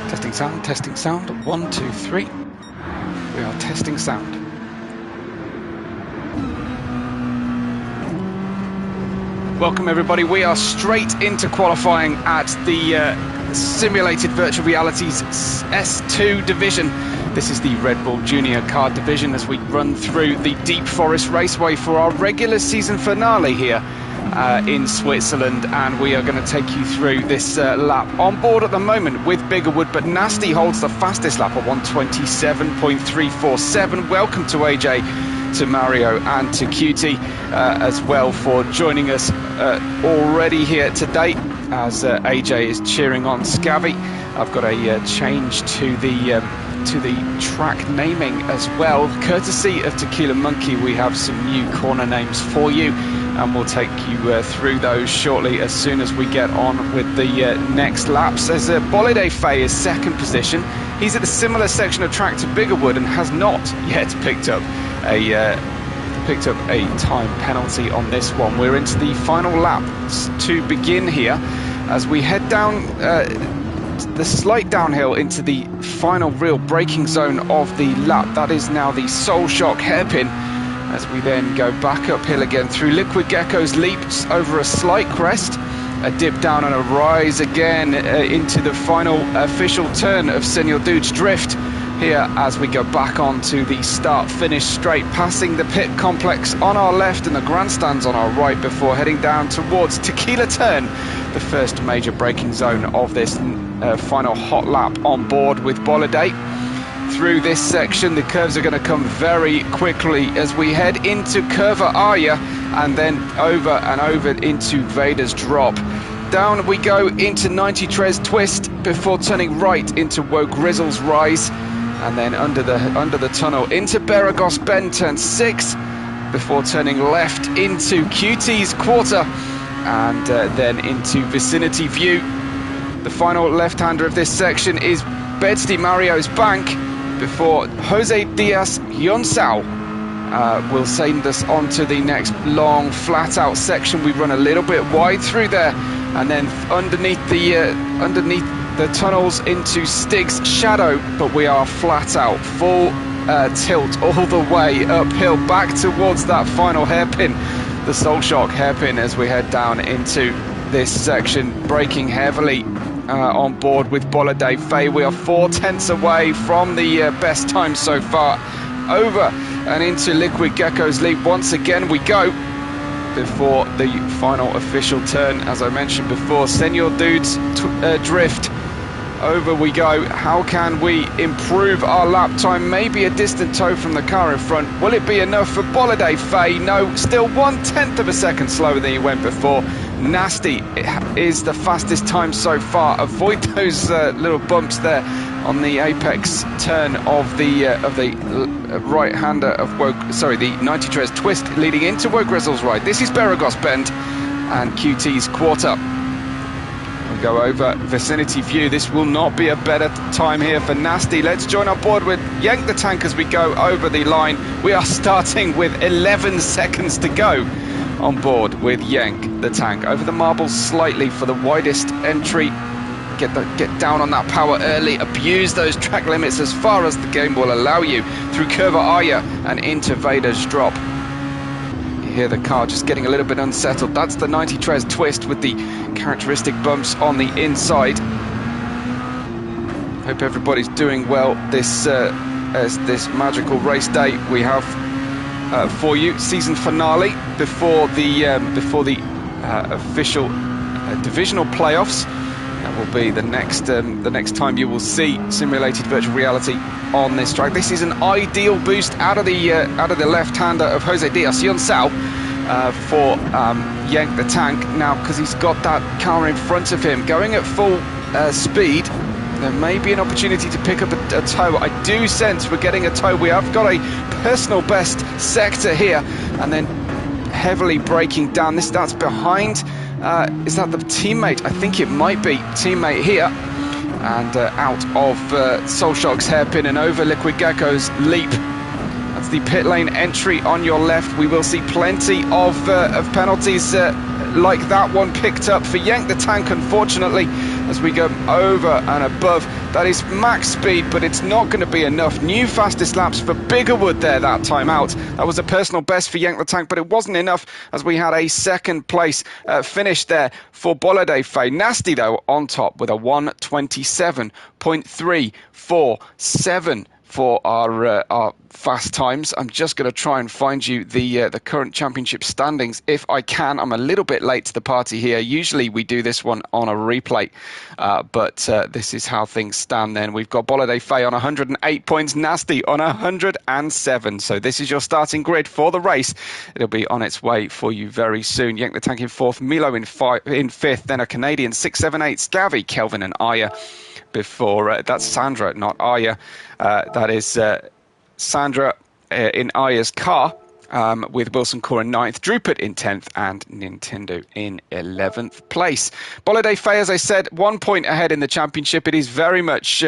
Testing sound. 1, 2, 3. We are testing sound. Welcome everybody. We are straight into qualifying at the simulated virtual realities S2 division. This is the Red Bull Junior Car division as we run through the Deep Forest Raceway for our regular season finale here in Switzerland, and we are going to take you through this lap. On board at the moment with Biggerwood, but Nasty holds the fastest lap at 1:27.347. Welcome to AJ, to Mario and to QT as well for joining us already here today as AJ is cheering on Scavy. I've got a change to the track naming as well. Courtesy of Tequila Monkey, we have some new corner names for you, and we'll take you through those shortly as soon as we get on with the next laps. As Bolide Faye is second position. He's at a similar section of track to Biggerwood and has not yet picked up a time penalty on this one. We're into the final laps to begin here as we head down the slight downhill into the final real braking zone of the lap. That is now the Soul Shock hairpin, as we then go back uphill again through Liquid Gecko's leaps over a slight crest, a dip down and a rise again into the final official turn of Senor Dude's Drift here as we go back onto the start-finish straight, passing the pit complex on our left and the grandstands on our right before heading down towards Tequila Turn, the first major braking zone of this final hot lap on board with Bolide. Through this section, the curves are going to come very quickly as we head into Curva Arya and then over and over into Vader's Drop. Down we go into 93's Twist before turning right into Woe Grizzle's Rise, and then under the tunnel into Beragos Bend, turn 6, before turning left into QT's Quarter, and then into Vicinity View. The final left-hander of this section is Bedsty Mario's Bank, before Jose Diaz Yonsao will send us onto the next long flat-out section. We run a little bit wide through there, and then underneath the tunnels into Stig's Shadow, but we are flat out, full tilt all the way uphill back towards that final hairpin, the Soul Shock hairpin, as we head down into this section, braking heavily on board with Bolide Faye. We are 4 tenths away from the best time so far. Over and into Liquid Gecko's lead once again we go, before the final official turn, as I mentioned before, Senor Dude's Drift. Over we go. How can we improve our lap time? Maybe a distant toe from the car in front. Will it be enough for Bolide Faye? No, still 1/10 of a second slower than he went before. Nasty is the fastest time so far. Avoid those little bumps there on the apex turn of the right-hander of the 93's Twist leading into Woe Grizzle's Ride. This is Beragos Bend and QT's Quarter. We go over Vicinity View. This will not be a better time here for Nasty. Let's join on board with Yank the Tank as we go over the line. We are starting with 11 seconds to go on board with Yank the Tank. Over the marbles slightly for the widest entry. Get down on that power early. Abuse those track limits as far as the game will allow you through Curva Arya and into Vader's Drop. You hear the car just getting a little bit unsettled. That's the 93's Twist with the characteristic bumps on the inside. Hope everybody's doing well this magical race day we have for you. Season finale before the official divisional playoffs. That will be the next time you will see simulated virtual reality on this track. This is an ideal boost out of the left-hander of Jose Diaz Yonsao for Yank the Tank now, because he's got that car in front of him going at full speed. There may be an opportunity to pick up a toe. I do sense we're getting a toe. We have got a personal best sector here, and then heavily braking down. That's behind. Is that the teammate? I think it might be teammate here, and out of Soul Shock's hairpin and over Liquid Gecko's leap. That's the pit lane entry on your left. We will see plenty of penalties like that one picked up for Jann the Tank, unfortunately, as we go over and above. That is max speed, but it's not going to be enough. New fastest laps for Biggerwood there that time out. That was a personal best for Jann the Tank, but it wasn't enough, as we had a second place finish there for Bolide. Nasty, though, on top with a 1:27.347 for our fast times. I'm just going to try and find you the current championship standings if I can. I'm a little bit late to the party here. Usually we do this one on a replay, but this is how things stand then. We've got Bolide on 108 points, Nasty on 107. So this is your starting grid for the race. It'll be on its way for you very soon. Jann the Tank in fourth, Milo in fifth, then a Canadian 6, 7, 8, Scavy, Kelvin and Aya. Before that's Sandra, not Aya. That is Sandra in Aya's car, with Wilson Core in 9th, Drupert in 10th, and Nintendo in 11th place. Bolide, as I said, 1 point ahead in the championship. It is very much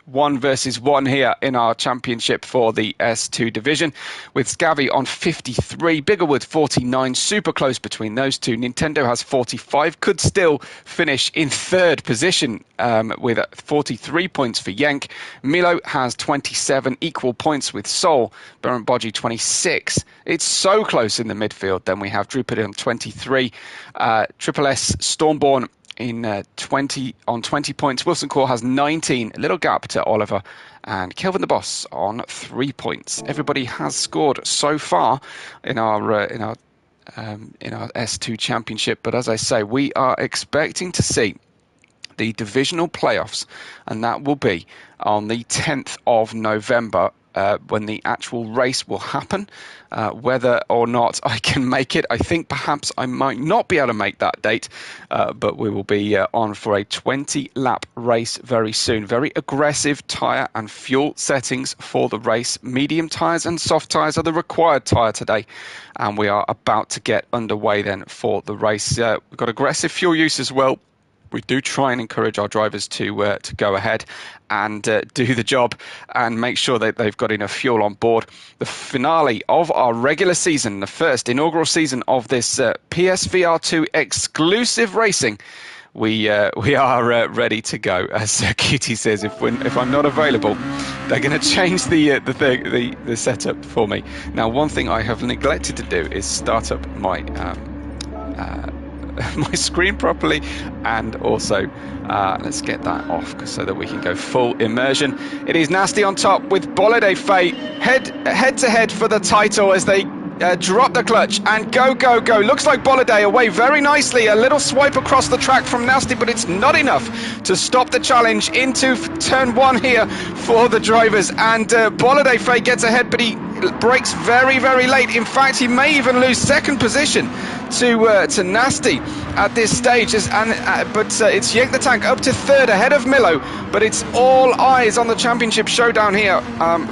1 versus 1 here in our championship for the S2 division, with Scavy on 53, Biggerwood 49, super close between those two. Nintendo has 45, could still finish in third position with 43 points for Jank. Milo has 27, equal points with Sol. Baron Bodji 26. It's so close in the midfield. Then we have Drupert on 23, Triple S Stormborn in 20 points. Wilson Core has 19, a little gap to Oliver, and Kelvin the Boss on 3 points. Everybody has scored so far in our S2 championship, but as I say, we are expecting to see the divisional playoffs, and that will be on the 10th of November. When the actual race will happen. Whether or not I can make it, I think perhaps I might not be able to make that date, but we will be on for a 20-lap race very soon. Very aggressive tyre and fuel settings for the race. Medium tyres and soft tyres are the required tyre today, and we are about to get underway then for the race. We've got aggressive fuel use as well. We do try and encourage our drivers to go ahead and do the job and make sure that they've got enough fuel on board. The finale of our regular season, the first inaugural season of this PSVR2 exclusive racing, we are ready to go. As Cutie says, if I'm not available, they're going to change the setup for me. Now, one thing I have neglected to do is start up my my screen properly, and also let's get that off so that we can go full immersion. It is Nasty on top with Bolide head to head for the title as they drop the clutch and go. Looks like Bolide away very nicely. A little swipe across the track from Nasty, but it's not enough to stop the challenge into turn 1 here for the drivers. And Bolide gets ahead, but he brakes very, very late. In fact, he may even lose second position to Nasty at this stage. But it's Jann the Tank up to third ahead of Milo. But it's all eyes on the championship showdown here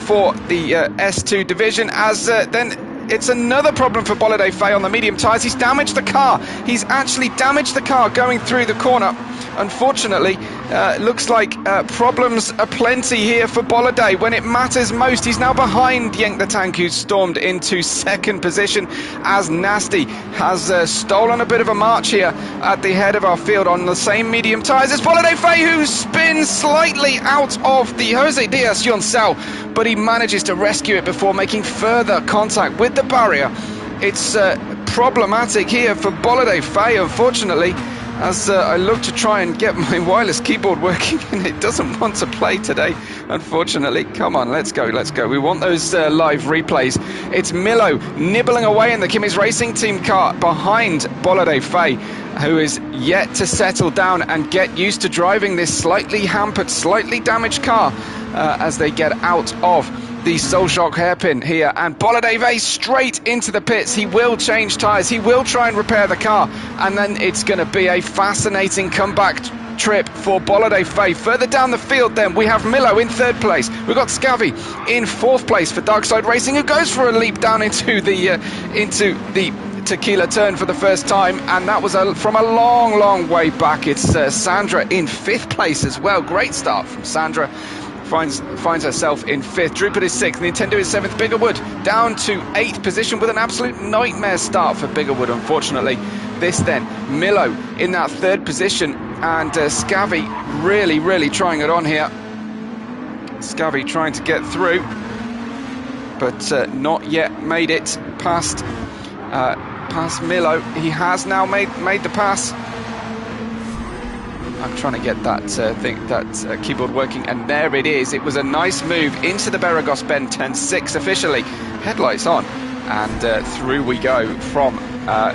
for the S2 division, as then it's another problem for Bolide on the medium tyres. He's damaged the car. He's actually damaged the car going through the corner. Unfortunately, looks like problems aplenty here for Bolide. When it matters most, he's now behind Jann the Tank, who's stormed into second position, as Nasty has stolen a bit of a march here at the head of our field on the same medium tyres as Bolide, who spins slightly out of the Jose Diaz Yoncel, but he manages to rescue it before making further contact with the barrier. It's problematic here for Bolide, unfortunately, as I look to try and get my wireless keyboard working, and it doesn't want to play today, unfortunately. Come on, let's go. We want those live replays. It's Milo nibbling away in the Kimmy's Racing Team car behind Bolide, who is yet to settle down and get used to driving this slightly hampered, slightly damaged car as they get out of the Soul Shock hairpin here. And Bolide straight into the pits. He will change tyres. He will try and repair the car. And then it's going to be a fascinating comeback trip for Bolide. Further down the field then, we have Milo in third place. We've got Scavy in fourth place for Darkside Racing, who goes for a leap down into the tequila turn for the first time, and that was from a long way back. It's Sandra in fifth place as well. Great start from Sandra finds herself in 5th. Drupal is 6th. Nintendo is 7th. Biggerwood down to 8th position with an absolute nightmare start for Biggerwood, unfortunately. This then, Milo in that 3rd position, and Scavy really trying it on here. Scavy trying to get through, but not yet made it past Milo. He has now made the pass. I'm trying to get that keyboard working, and there it is. It was a nice move into the Beragos bend, turn 6 officially. Headlights on, and through we go from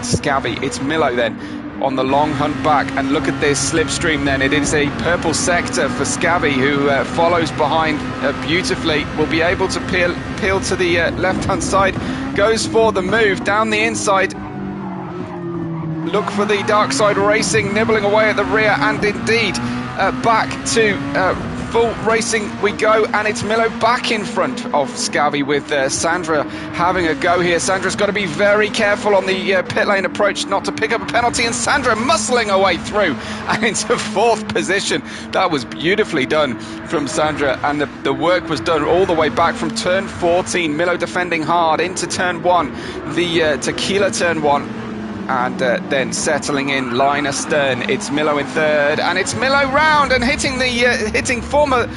Scavy. It's Milo then on the long hunt back, and look at this slipstream then. It is a purple sector for Scavy, who follows behind beautifully. Will be able to peel to the left-hand side, goes for the move down the inside. Look for the Dark Side Racing nibbling away at the rear, and indeed back to full racing we go, and it's Milo back in front of Scavy with Sandra having a go here. Sandra's got to be very careful on the pit lane approach not to pick up a penalty, and Sandra muscling her way through and into 4th position. That was beautifully done from Sandra, and the work was done all the way back from turn 14. Milo defending hard into turn 1, the tequila turn 1. And then settling in line astern, it's Milo in 3rd, and it's Milo round and hitting the hitting former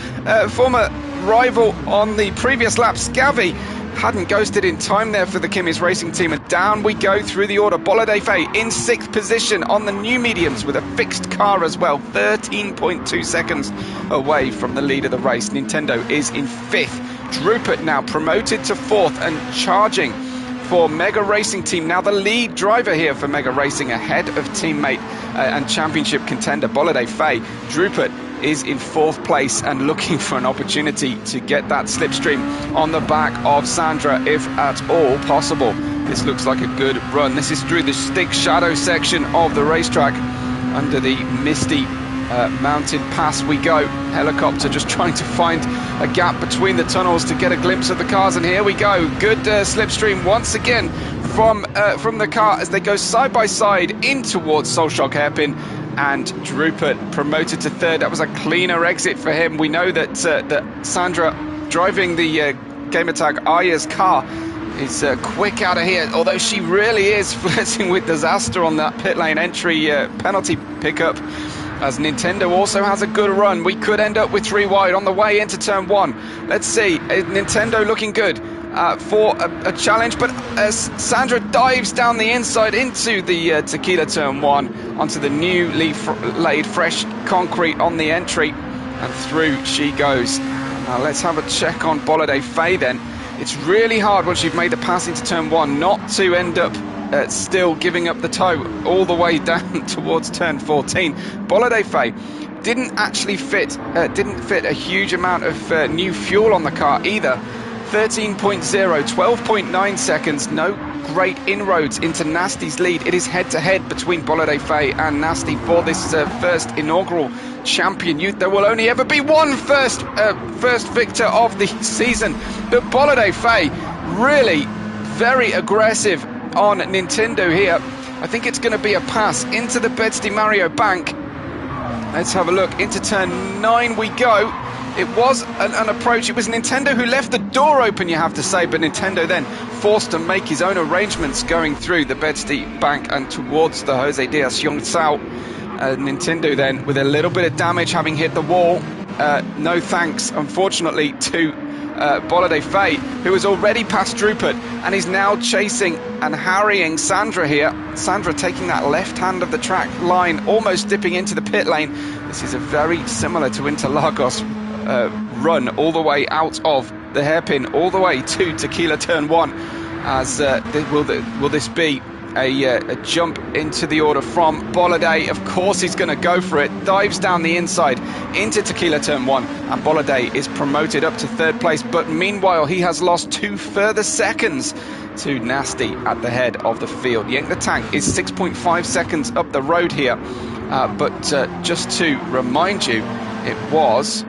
rival on the previous lap. Scavy hadn't ghosted in time there for the Kimmis Racing team, and down we go through the order. Boladefe in 6th position on the new mediums with a fixed car as well, 13.2 seconds away from the lead of the race. Nintendo is in 5th. Drupal now promoted to 4th and charging for Mega Racing Team, now the lead driver here for Mega Racing, ahead of teammate and championship contender Boladefe. Drupal is in 4th place and looking for an opportunity to get that slipstream on the back of Sandra, if at all possible. This looks like a good run. This is through the stick shadow section of the racetrack, under the misty mountain pass we go. Helicopter just trying to find a gap between the tunnels to get a glimpse of the cars, and here we go. Good slipstream once again from the car as they go side by side in towards Solshock Hairpin, and Drupal promoted to 3rd. That was a cleaner exit for him. We know that that Sandra, driving the Gamertag Aya's car, is quick out of here, although she really is flirting with disaster on that pit lane entry penalty pickup. As Nintendo also has a good run, we could end up with 3 wide on the way into turn 1. Let's see, Nintendo looking good for a challenge, but Sandra dives down the inside into the tequila turn 1, onto the newly laid fresh concrete on the entry, and through she goes. Now let's have a check on Boladefe then. It's really hard once you've made the pass into turn 1 not to end up still giving up the toe all the way down towards turn 14. Boladefe didn't actually fit a huge amount of new fuel on the car either. 13.0, 12.9 seconds, no great inroads into Nasty's lead. It is head-to-head between Boladefe and Nasty for this first inaugural champion. There will only ever be one first victor of the season, but Boladefe really very aggressive on Nintendo here. I think it's going to be a pass into the Bedsti Mario bank. Let's have a look. Into turn 9 we go. It was an approach. It was Nintendo who left the door open, you have to say, but Nintendo then forced to make his own arrangements going through the Bedsti bank and towards the Jose Diaz Yongsao. Nintendo then with a little bit of damage, having hit the wall. No thanks, unfortunately, to Boladefe, who has already passed Drupal and is now chasing and harrying Sandra here. Sandra taking that left hand of the track line, almost dipping into the pit lane. This is a very similar to Interlagos run all the way out of the hairpin, all the way to Tequila Turn 1. As will this be a jump into the order from Bolide? Of course he's going to go for it. Dives down the inside into Tequila Turn 1, and Bolide is promoted up to 3rd place, but meanwhile he has lost 2 further seconds to Nasty at the head of the field. Yank the Tank is 6.5 seconds up the road here, but just to remind you, it was...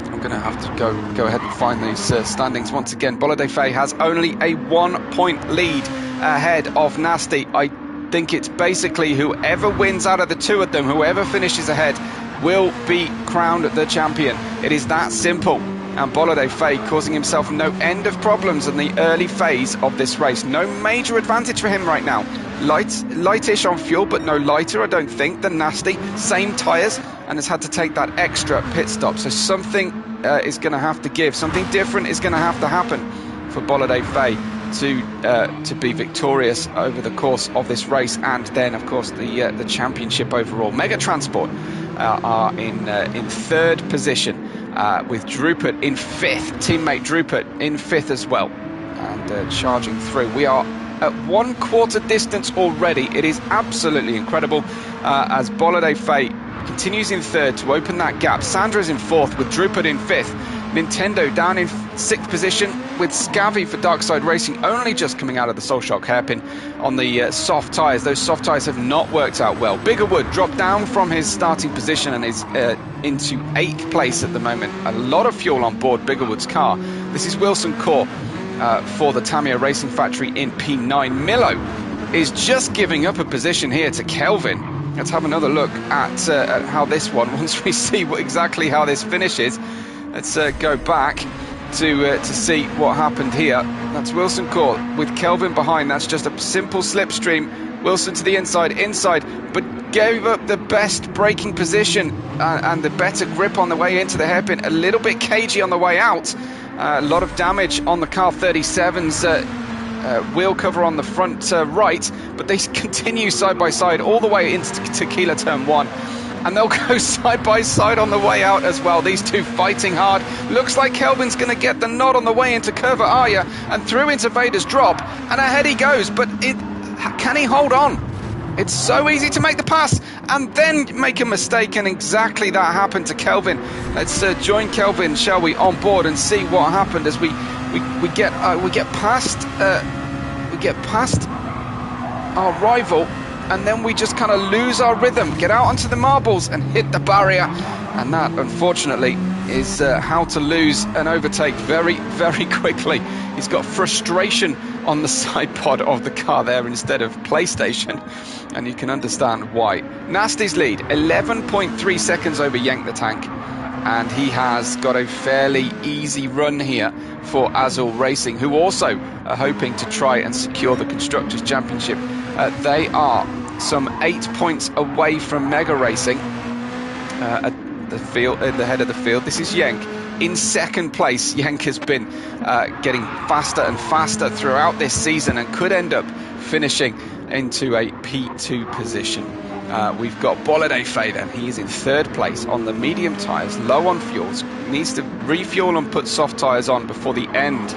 I'm going to have to go ahead and find these standings once again. Boladefe has only a 1-point lead ahead of Nasty. I think it's basically whoever wins out of the two of them, whoever finishes ahead, will be crowned the champion. It is that simple. And Bolide causing himself no end of problems in the early phase of this race. No major advantage for him right now. Lightish on fuel, but no lighter, I don't think, than Nasty. Same tyres, and has had to take that extra pit stop. So something is going to have to give. Something different is going to have to happen for Bolide to be victorious over the course of this race, and then, of course, the championship overall. Mega Transport are in third position. With Drupert in fifth, teammate Drupert in fifth as well, and charging through. We are at 1/4 distance already. It is absolutely incredible as Bolide continues in third to open that gap. Sandra's in fourth with Drupert in fifth. Nintendo down in sixth position with Scavi for Darkside Racing only just coming out of the Solshock hairpin on the soft tyres. Those soft tyres have not worked out well. Biggerwood dropped down from his starting position and is into 8th place at the moment. A lot of fuel on board Biggerwood's car. This is Wilson Court for the Tamiya Racing Factory in P9. Milo is just giving up a position here to Kelvin. Let's have another look at how this one, once we see exactly how this finishes. Let's go back to see what happened here. That's Wilson Court with Kelvin behind. That's just a simple slipstream. Wilson to the inside, but gave up the best braking position and the better grip on the way into the hairpin. A little bit cagey on the way out. A lot of damage on the car 37's wheel cover on the front right, but they continue side by side all the way into Tequila Turn 1. And they'll go side by side on the way out as well. These two fighting hard. Looks like Kelvin's going to get the nod on the way into Curva Arya and through into Vader's drop. And ahead he goes, but can he hold on? It's so easy to make the pass and then make a mistake, and exactly that happened to Kelvin. Let's join Kelvin, shall we, on board and see what happened as we get past our rival. And then we just kind of lose our rhythm, get out onto the marbles and hit the barrier. And that, unfortunately, is how to lose an overtake very, very quickly. He's got frustration on the side pod of the car there instead of PlayStation. And you can understand why. Nasty's lead, 11.3 seconds over Yank the Tank. And he has got a fairly easy run here for Azul Racing, who also are hoping to try and secure the Constructors' Championship. They are some 8 points away from Mega Racing at the head of the field. This is Yank in second place. Yank has been getting faster and faster throughout this season and could end up finishing into a P2 position. We've got Bolide then. He is in third place on the medium tyres, low on fuels, needs to refuel and put soft tyres on before the end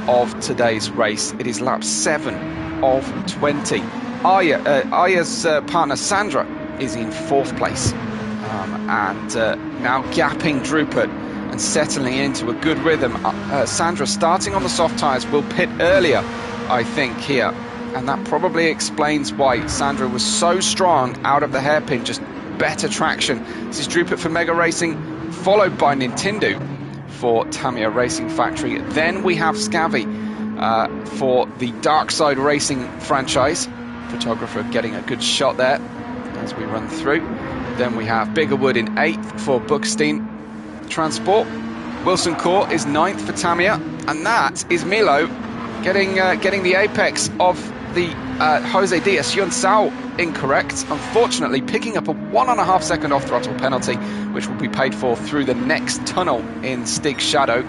of today's race. It is lap 7 of 20. Arya's partner Sandra is in fourth place and now gapping Drupert and settling into a good rhythm. Sandra starting on the soft tyres will pit earlier, I think, here. And that probably explains why Sandra was so strong out of the hairpin, just better traction. This is Drupert for Mega Racing, followed by Nintendo for Tamiya Racing Factory. Then we have Scavi for the Darkside Racing franchise. Photographer getting a good shot there as we run through. Then we have Biggerwood in 8th for Buckstein Transport. Wilson Court is 9th for Tamiya. And that is Milo getting the apex of the Jose Diaz Yun Sao incorrect, unfortunately picking up a 1.5 second off throttle penalty, which will be paid for through the next tunnel in Stig's shadow.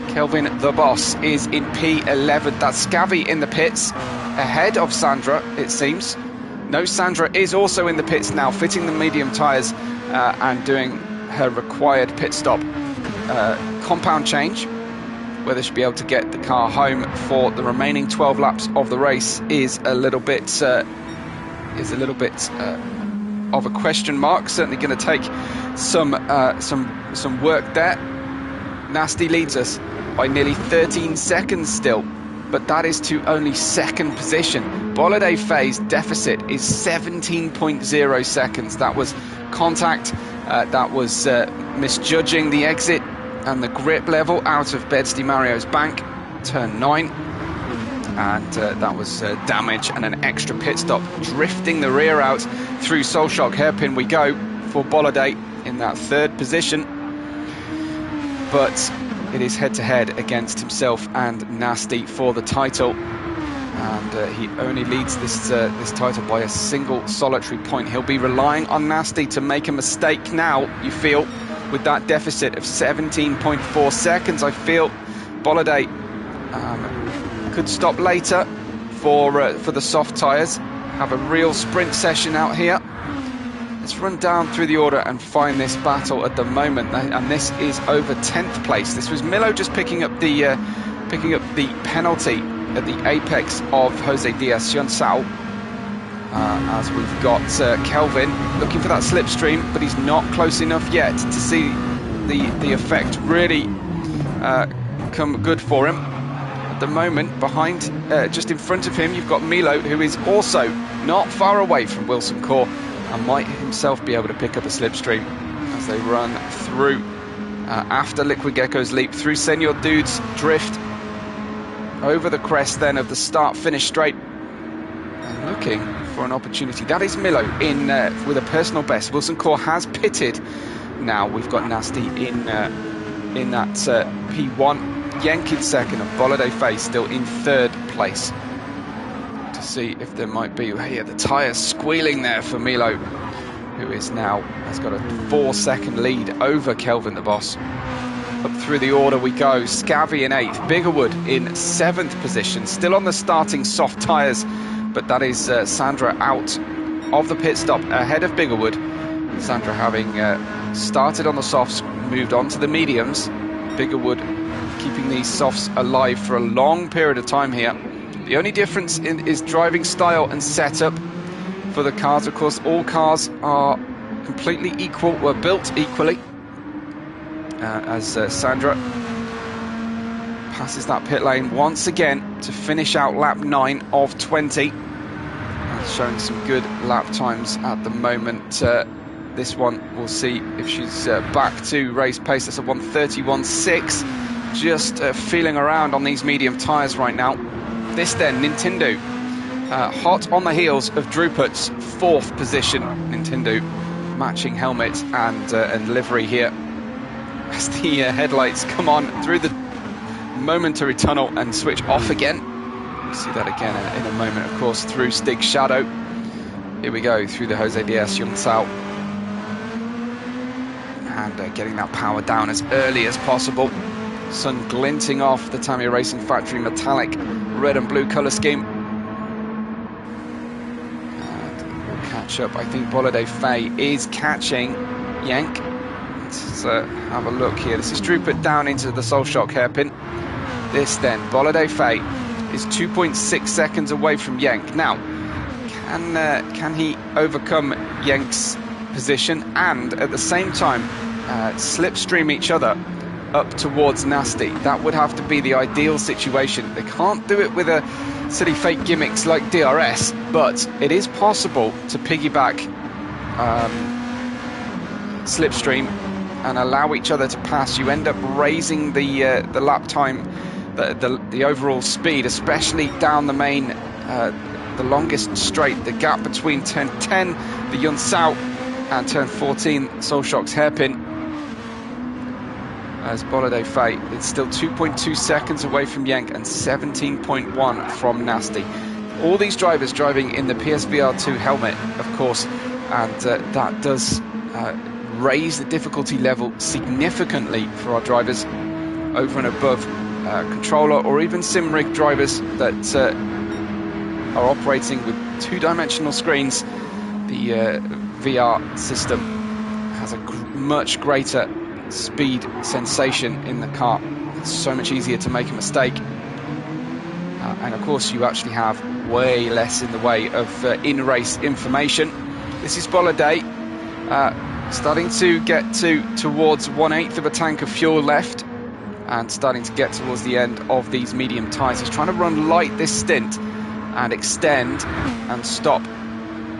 Kelvin the Boss is in P11. That's Scavi in the pits ahead of Sandra, it seems. No, Sandra is also in the pits now, fitting the medium tyres and doing her required pit stop. Compound change. Whether she'll be able to get the car home for the remaining 12 laps of the race is a little bit of a question mark. Certainly going to take some work there. Nasty leads us by nearly 13 seconds still, but that is to only second position. Bolide Faye's deficit is 17.0 seconds. That was contact. That was misjudging the exit and the grip level out of Bedsti Mario's bank, turn 9, and that was damage and an extra pit stop, drifting the rear out through Solshock hairpin we go for Bolide in that third position. But it is head-to-head against himself and Nasty for the title. And he only leads this title by a single solitary point. He'll be relying on Nasty to make a mistake now, you feel, with that deficit of 17.4 seconds. I feel Bolliday could stop later for the soft tyres, have a real sprint session out here. Let's run down through the order and find this battle at the moment, and this is over 10th place. This was Milo just picking up the penalty at the apex of Jose Diaz Junsao, as we've got Kelvin looking for that slipstream, but he's not close enough yet to see the effect really come good for him. At the moment, behind, just in front of him, you've got Milo, who is also not far away from Wilson Core and might himself be able to pick up a slipstream as they run through after Liquid Gecko's leap through Senor Dude's drift over the crest then of the start-finish straight, and looking for an opportunity. That is Milo in with a personal best. Wilson Core has pitted. Now we've got Nasty in that P1. Yenk in second, and Bolliday Face still in third place. To see if there might be here the tyres squealing there for Milo, who has got a 4-second lead over Kelvin the Boss. Up through the order we go. Scavy in 8th, Biggerwood in 7th position, still on the starting soft tyres, but that is Sandra out of the pit stop ahead of Biggerwood. Sandra having started on the softs, moved on to the mediums. Biggerwood keeping these softs alive for a long period of time here. The only difference is driving style and setup for the cars. Of course, all cars are completely equal, were built equally. As Sandra passes that pit lane once again to finish out lap 9 of 20. Showing some good lap times at the moment. This one, we'll see if she's back to race pace. That's a 1:31.6. Just feeling around on these medium tyres right now. This then, Nintendo, hot on the heels of Drupat's 4th position. Nintendo matching helmet and livery here, as the headlights come on through the momentary tunnel and switch off again. We'll see that again in a moment, of course, through Stig's shadow. Here we go, through the Jose Diaz Junsao. And getting that power down as early as possible. Sun glinting off the Tamiya Racing Factory metallic red and blue colour scheme. And we'll catch up. I think Bolliday Faye is catching Yank. Let's have a look here. This is Drupat down into the Soul Shock hairpin. This then, Bolliday Faye is 2.6 seconds away from Yank. Now, can he overcome Yank's position and at the same time slipstream each other up towards Nasty? That would have to be the ideal situation. They can't do it with a silly fake gimmicks like DRS, but it is possible to piggyback slipstream and allow each other to pass. You end up raising the lap time, the overall speed, especially down the main, the longest straight. The gap between turn 10, the Junsao, and turn 14, Soul Shock's hairpin. As Bolliday Faye, it's still 2.2 seconds away from Yank and 17.1 from Nasty. All these drivers driving in the PSVR2 helmet, of course, and that does raise the difficulty level significantly for our drivers over and above controller or even SimRig drivers that are operating with two-dimensional screens. The VR system has a much greater speed sensation in the car. It's so much easier to make a mistake, and of course you actually have way less in the way of in-race information. This is Bolliday starting to get towards 1/8 of a tank of fuel left and starting to get towards the end of these medium tyres. He's trying to run light this stint and extend and stop.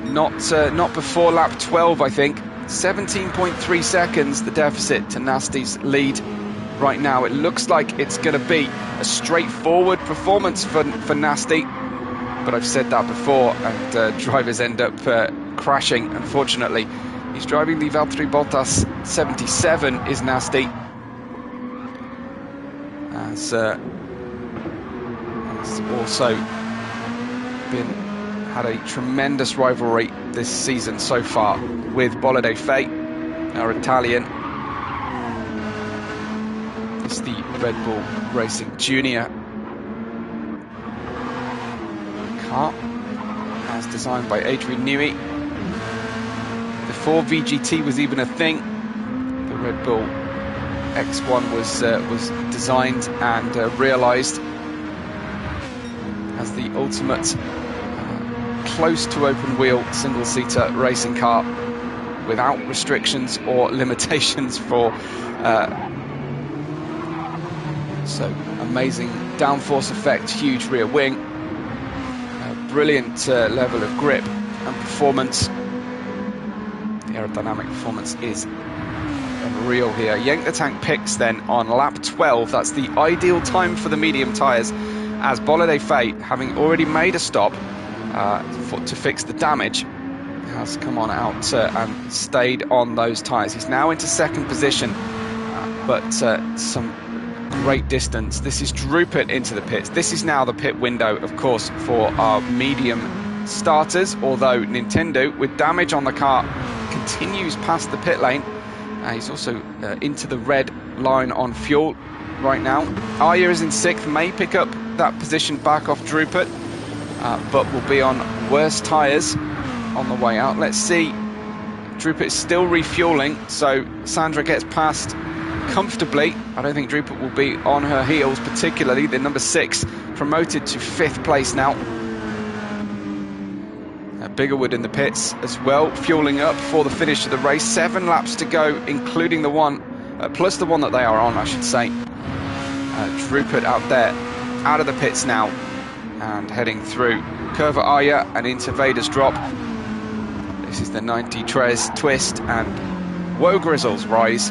Not before lap 12, I think. 17.3 seconds, the deficit to Nasty's lead right now. It looks like it's going to be a straightforward performance for Nasty, but I've said that before, and drivers end up crashing, unfortunately, He's driving the Valtteri Bottas 77 is nasty. Has also had a tremendous rivalry this season so far with Bolide Fay, our Italian. It's the Red Bull Racing Junior car, as designed by Adrian Newey. Before VGT was even a thing, the Red Bull X1 was designed and realised as the ultimate close to open wheel single-seater racing car without restrictions or limitations for so amazing downforce effect, huge rear wing, brilliant level of grip and performance. The aerodynamic performance is unreal here. Yank the Tank picks then on lap 12. That's the ideal time for the medium tyres, as Bolide Fay, having already made a stop to fix the damage, has come on out and stayed on those tyres. He's now into second position, but some great distance. This is Drupet into the pits. This is now the pit window, of course, for our medium starters, although Nintendo, with damage on the car, continues past the pit lane. He's also into the red line on fuel right now. Arya is in 6th, may pick up that position back off Drupet, but will be on worse tyres on the way out. Let's see. Drupet is still refueling, so Sandra gets past comfortably. I don't think Drupet will be on her heels particularly. The number 6 promoted to 5th place now. Biggerwood in the pits as well, fueling up for the finish of the race. 7 laps to go, including the one, plus the one that they are on, I should say. Drupet out there, out of the pits now, and heading through Curva Arya and into Vader's drop. This is the 90 Tres twist and Woe Grizzle's rise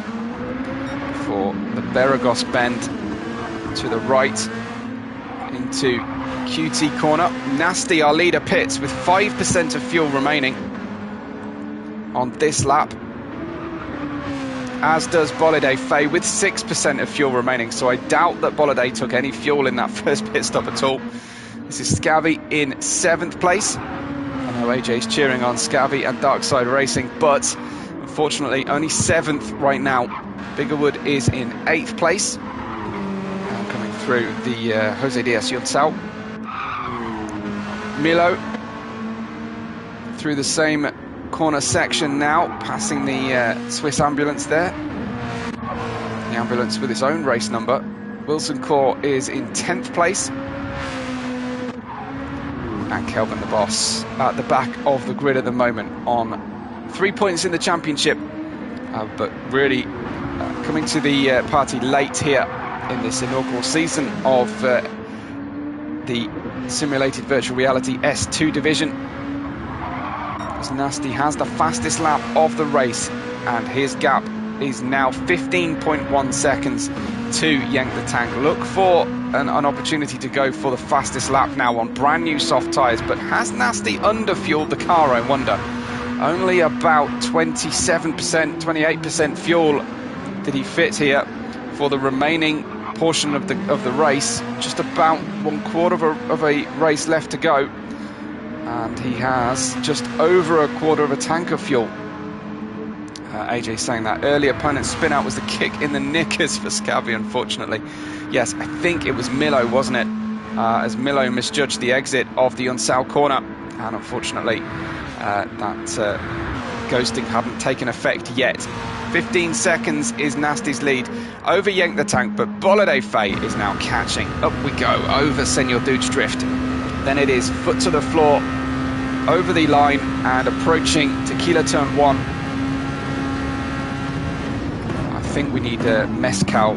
for the Beragos bend to the right into QT corner. Nasty, our leader, pits with 5% of fuel remaining on this lap, as does Bolide Fay with 6% of fuel remaining. So I doubt that Bolide took any fuel in that first pit stop at all. This is Scavy in 7th place. I know AJ's cheering on Scavy and Darkside Racing, but unfortunately only 7th right now. Biggerwood is in 8th place. Coming through the Jose Diaz Yunsao. Milo through the same corner section now, passing the Swiss ambulance there. The ambulance with its own race number. Wilson Core is in 10th place. And Kelvin the Boss at the back of the grid at the moment on 3 points in the championship. But really coming to the party late here in this inaugural season of the simulated virtual reality S2 division. As Nasty has the fastest lap of the race, and his gap is now 15.1 seconds to Yank the Tank. Look for an opportunity to go for the fastest lap now on brand new soft tyres, but has Nasty underfueled the car, I wonder? Only about 27%, 28% fuel did he fit here for the remaining portion of the race. Just about 1/4 of a race left to go, and he has just over 1/4 of a tank of fuel. AJ saying that early opponent spin out was the kick in the knickers for Scavy, unfortunately. Yes, I think it was Milo, wasn't it? As Milo misjudged the exit of the Unsao corner, and unfortunately that ghosting hadn't taken effect yet. 15 seconds is Nasty's lead over Yank the Tank, but Bolide Fay is now catching. Up we go over Senor Dude's Drift. Then it is foot to the floor, over the line and approaching Tequila Turn 1. I think we need Mezcal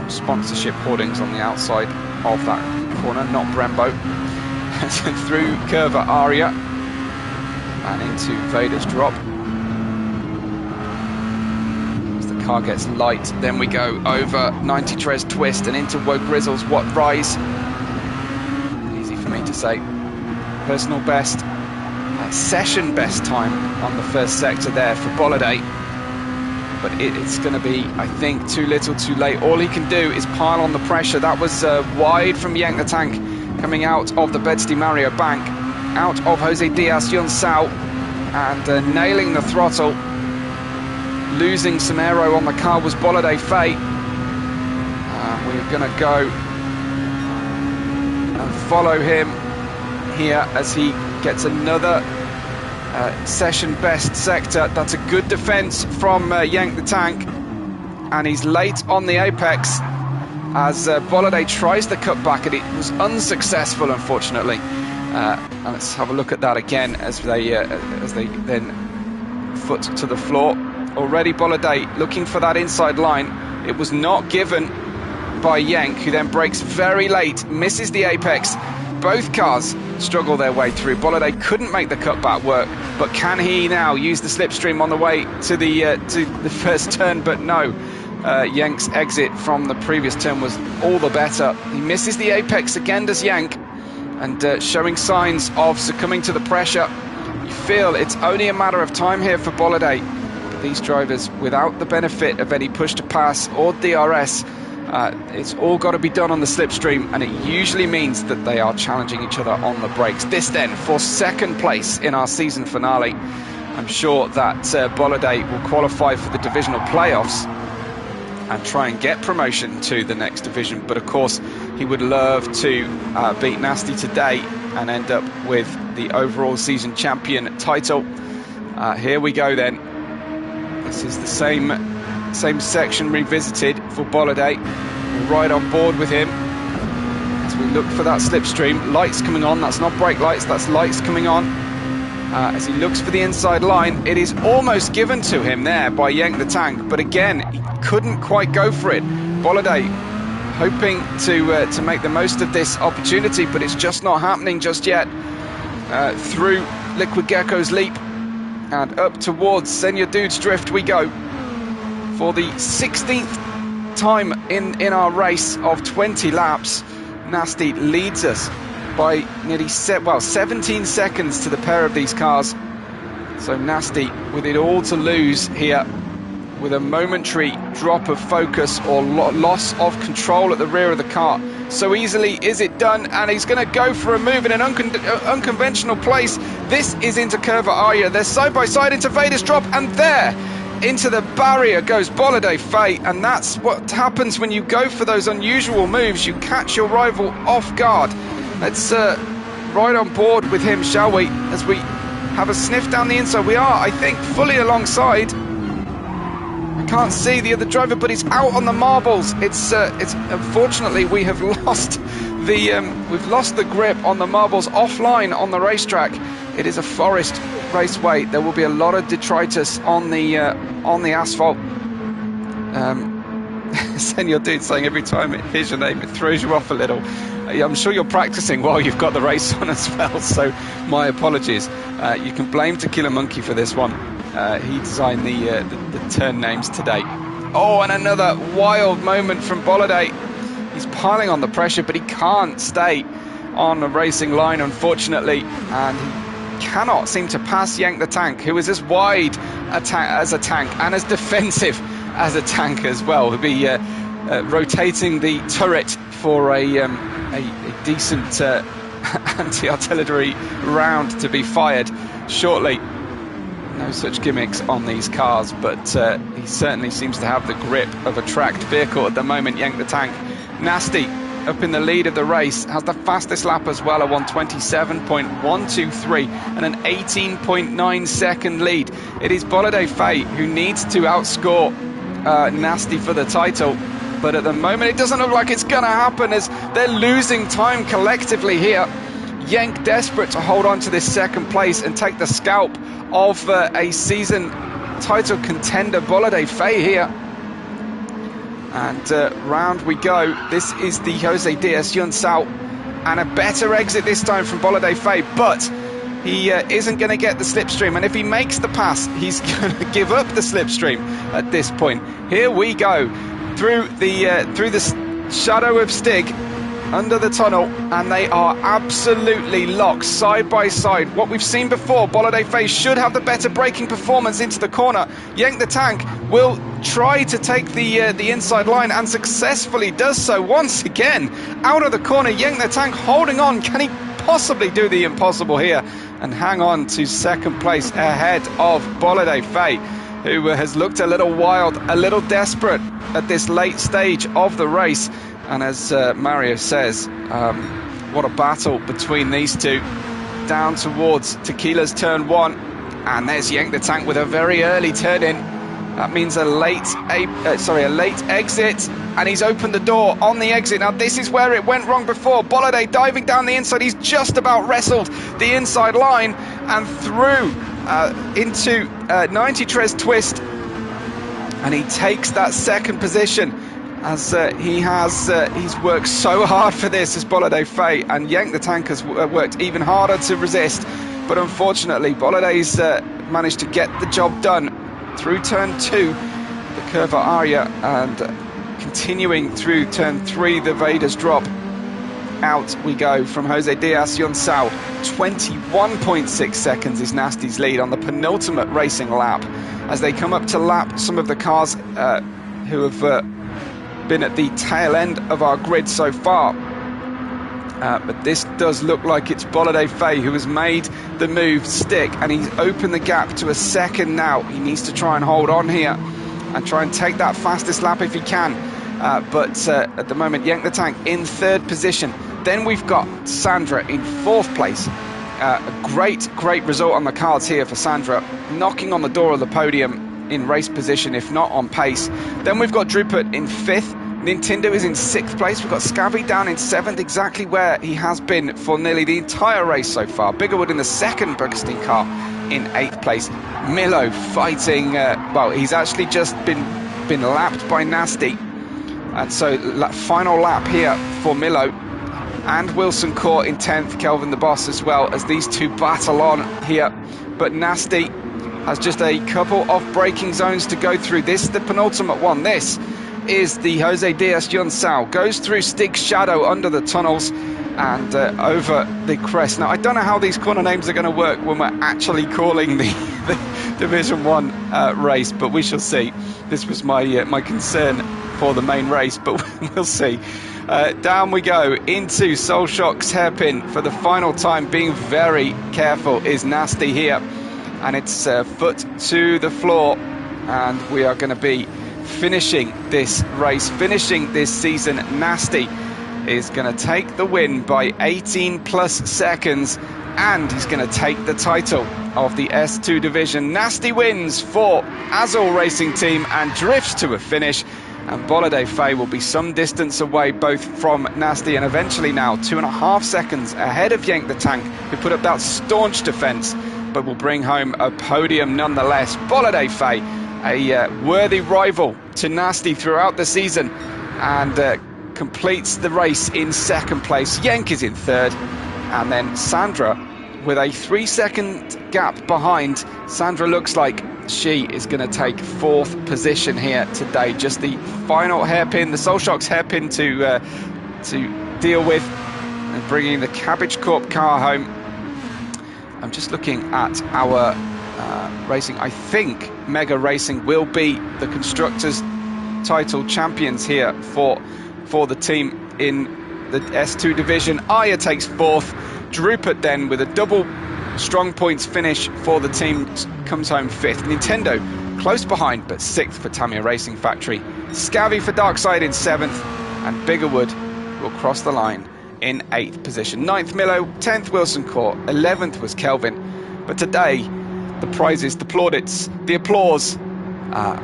sponsorship hoardings on the outside of that corner, not Brembo. Through Curva Aria and into Vader's drop. Car gets light, then we go over 90 Tres twist and into Woe Grizzle's What Rise. Easy for me to say. Personal best session best time on the first sector there for Bolliday. But it's going to be, I think, too little too late. All he can do is pile on the pressure. That was wide from Yank the Tank coming out of the Bedstee Mario bank, out of Jose Diaz Yun Sao, and nailing the throttle. Losing some aero on the car was Bolliday Faye. We're going to go and follow him here as he gets another session best sector. That's a good defense from Yank the Tank, and he's late on the apex as Bolliday tries the cutback, and it was unsuccessful, unfortunately. And let's have a look at that again as they then foot to the floor. Already Bolliday looking for that inside line. It was not given by Yank, who then brakes very late, misses the apex. Both cars struggle their way through. Bolliday couldn't make the cutback work, but can he now use the slipstream on the way to the first turn? But no, Yank's exit from the previous turn was all the better. He misses the apex again, does Yank, and showing signs of succumbing to the pressure. You feel it's only a matter of time here for Bolliday. But these drivers, without the benefit of any push to pass or DRS, it's all got to be done on the slipstream, and it usually means that they are challenging each other on the brakes. This then for second place in our season finale. I'm sure that Bolliday will qualify for the divisional playoffs and try and get promotion to the next division, but of course he would love to beat Nasty today and end up with the overall season champion title. Here we go then. This is the same section revisited for Bolliday. We're right on board with him as we look for that slipstream. Lights coming on. That's not brake lights, that's lights coming on. As he looks for the inside line, it is almost given to him there by Yank the Tank, but again he couldn't quite go for it. Bolliday hoping to make the most of this opportunity, but it's just not happening just yet. Through Liquid Gecko's Leap and up towards Senior Dude's Drift we go. For the 16th time in our race of 20 laps, Nasty leads us by nearly 17 seconds to the pair of these cars. So Nasty with it all to lose here, with a momentary drop of focus or loss of control at the rear of the car. So easily is it done, and he's going to go for a move in an unconventional place. This is into Curva Arya. They're side by side into Vader's drop, and there into the barrier goes Bolliday Faye, and that's what happens when you go for those unusual moves. You catch your rival off guard. Let's ride on board with him, shall we, as we have a sniff down the inside. We are, I think, fully alongside. I can't see the other driver, but he's out on the marbles. It's unfortunately we have lost the grip on the marbles offline on the racetrack. It is a forest raceway. There will be a lot of detritus on the asphalt. Senior Dude saying every time it hears your name, it throws you off a little. I'm sure you're practicing while you've got the race on as well, so my apologies. You can blame Tequila Monkey for this one. He designed the turn names today. Oh, and another wild moment from Bolliday. He's piling on the pressure, but he can't stay on the racing line, unfortunately, and he cannot seem to pass Yank the Tank, who is as wide as a tank and as defensive as a tank as well. He'll be rotating the turret for a decent anti-artillery round to be fired shortly. No such gimmicks on these cars, but he certainly seems to have the grip of a tracked vehicle at the moment, Yank the Tank. Nasty up in the lead of the race, has the fastest lap as well, a 1:27.123 and an 18.9 second lead. It is Bolliday Faye who needs to outscore Nasty for the title, but at the moment it doesn't look like it's going to happen, as they're losing time collectively here. Yank desperate to hold on to this second place and take the scalp of a season title contender, Bolliday Faye here. And round we go. This is the Jose Diaz Yun Sao, and a better exit this time from Bolliday Faye, but he isn't going to get the slipstream, and if he makes the pass, he's going to give up the slipstream at this point. Here we go through the shadow of Stig. under the tunnel, and they are absolutely locked side by side. What we've seen before, Bolide Face should have the better braking performance into the corner. Yank the Tank will try to take the inside line and successfully does so once again. Out of the corner, Yank the Tank holding on. Can he possibly do the impossible here and hang on to second place ahead of Bolide Faye, who has looked a little wild, a little desperate at this late stage of the race. And as Mario says, what a battle between these two. Down towards Tequila's turn 1, and there's Yank the Tank with a very early turn in. That means a late exit, and he's opened the door on the exit. Now this is where it went wrong before. Bolide diving down the inside. He's just about wrestled the inside line and through into 90 Tres twist, and he takes that second position. As he's worked so hard for this as Bolide Faye, and Yank the Tank has worked even harder to resist, but unfortunately Bolide's managed to get the job done through turn 2, the Curva Aria, and continuing through turn 3, the Vedas drop. Out we go from Jose Diaz Yonsao. 21.6 seconds is Nasty's lead on the penultimate racing lap, as they come up to lap some of the cars who have been at the tail end of our grid so far. But this does look like it's Bolide Faye who has made the move stick, and he's opened the gap to a second now. He needs to try and hold on here and try and take that fastest lap if he can. But at the moment, Yank the Tank in third position. Then we've got Sandra in fourth place. A great result on the cards here for Sandra, knocking on the door of the podium in race position, if not on pace. Then we've got Drupert in fifth. Nintendo is in sixth place. We've got Scabby down in seventh, exactly where he has been for nearly the entire race so far. Biggerwood in the second Bursting car in eighth place. Milo fighting, well, he's actually just been lapped by Nasty. And so final lap here for Milo. And Wilson caught in 10th, Kelvin the Boss as well, as these two battle on here. But Nasty has just a couple of braking zones to go through. This is the penultimate one. This is the Jose Diaz Yonsao. Goes through Stig's shadow under the tunnels and over the crest. Now, I don't know how these corner names are going to work when we're actually calling the Division 1 race, but we shall see. This was my concern for the main race, but we'll see. Down we go into Soul Shock's hairpin for the final time. Being very careful is Nasty here, and it's foot to the floor, and we are going to be finishing this race, finishing this season. Nasty is going to take the win by 18 plus seconds, and he's going to take the title of the S2 division. Nasty wins for Azul Racing Team and drifts to a finish. And Bolide Faye will be some distance away both from Nasty, and eventually now 2.5 seconds ahead of Yank the Tank, who put up that staunch defence, but will bring home a podium nonetheless. Bolide Faye, a worthy rival to Nasty throughout the season, and completes the race in second place. Yank is in third, and then Sandra with a 3-second gap behind. Sandra looks like she is going to take fourth position here today. Just the final hairpin, the Soul Shock's hairpin to deal with, and bringing the Cabbage Corp car home. I'm just looking at our racing. I think Mega Racing will be the constructors title champions here for the team in the S2 division. Aya takes fourth. Drupert then with a double strong points finish for the team comes home fifth. Nintendo close behind, but sixth for Tamiya Racing Factory. Scavvy for Darkside in seventh, and Biggerwood will cross the line in eighth position. Ninth Milo, 10th Wilson Court, 11th was Kelvin. But today, the prizes, the plaudits, the applause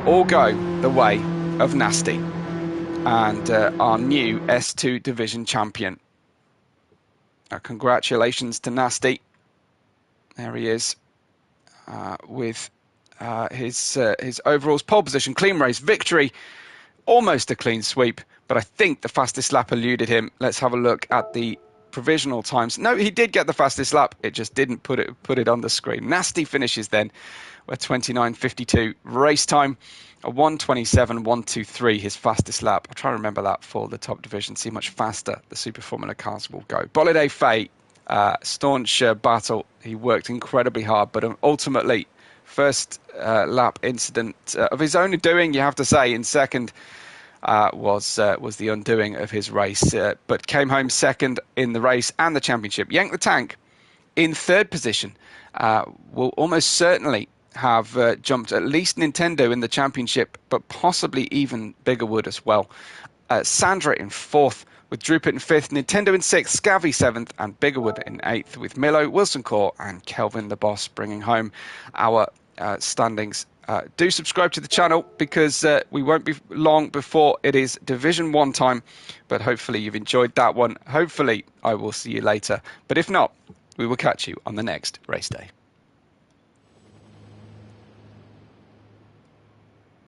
all go the way of Nasty and our new S2 division champion. Congratulations to Nasty. There he is with his overalls. Pole position, clean race, victory, almost a clean sweep, but I think the fastest lap eluded him. Let's have a look at the provisional times. No, he did get the fastest lap. It just didn't put it on the screen. Nasty finishes then with 29.52 race time. A 1:27.123, his fastest lap. I'll try to remember that for the top division, see how much faster the Super Formula cars will go. Bolide Fate, staunch battle. He worked incredibly hard, but ultimately, first lap incident of his own doing, you have to say, in second was the undoing of his race, but came home second in the race and the championship. Yank the Tank in third position will almost certainly have jumped at least Nintendo in the championship, but possibly even Biggerwood as well. Sandra in fourth, with Drupit in fifth, Nintendo in sixth, Scavy seventh, and Biggerwood in eighth, with Milo, Wilson Core, and Kelvin the Boss bringing home our standings. Do subscribe to the channel, because we won't be long before it is Division 1 time, but hopefully you've enjoyed that one. Hopefully I will see you later, but if not, we will catch you on the next race day.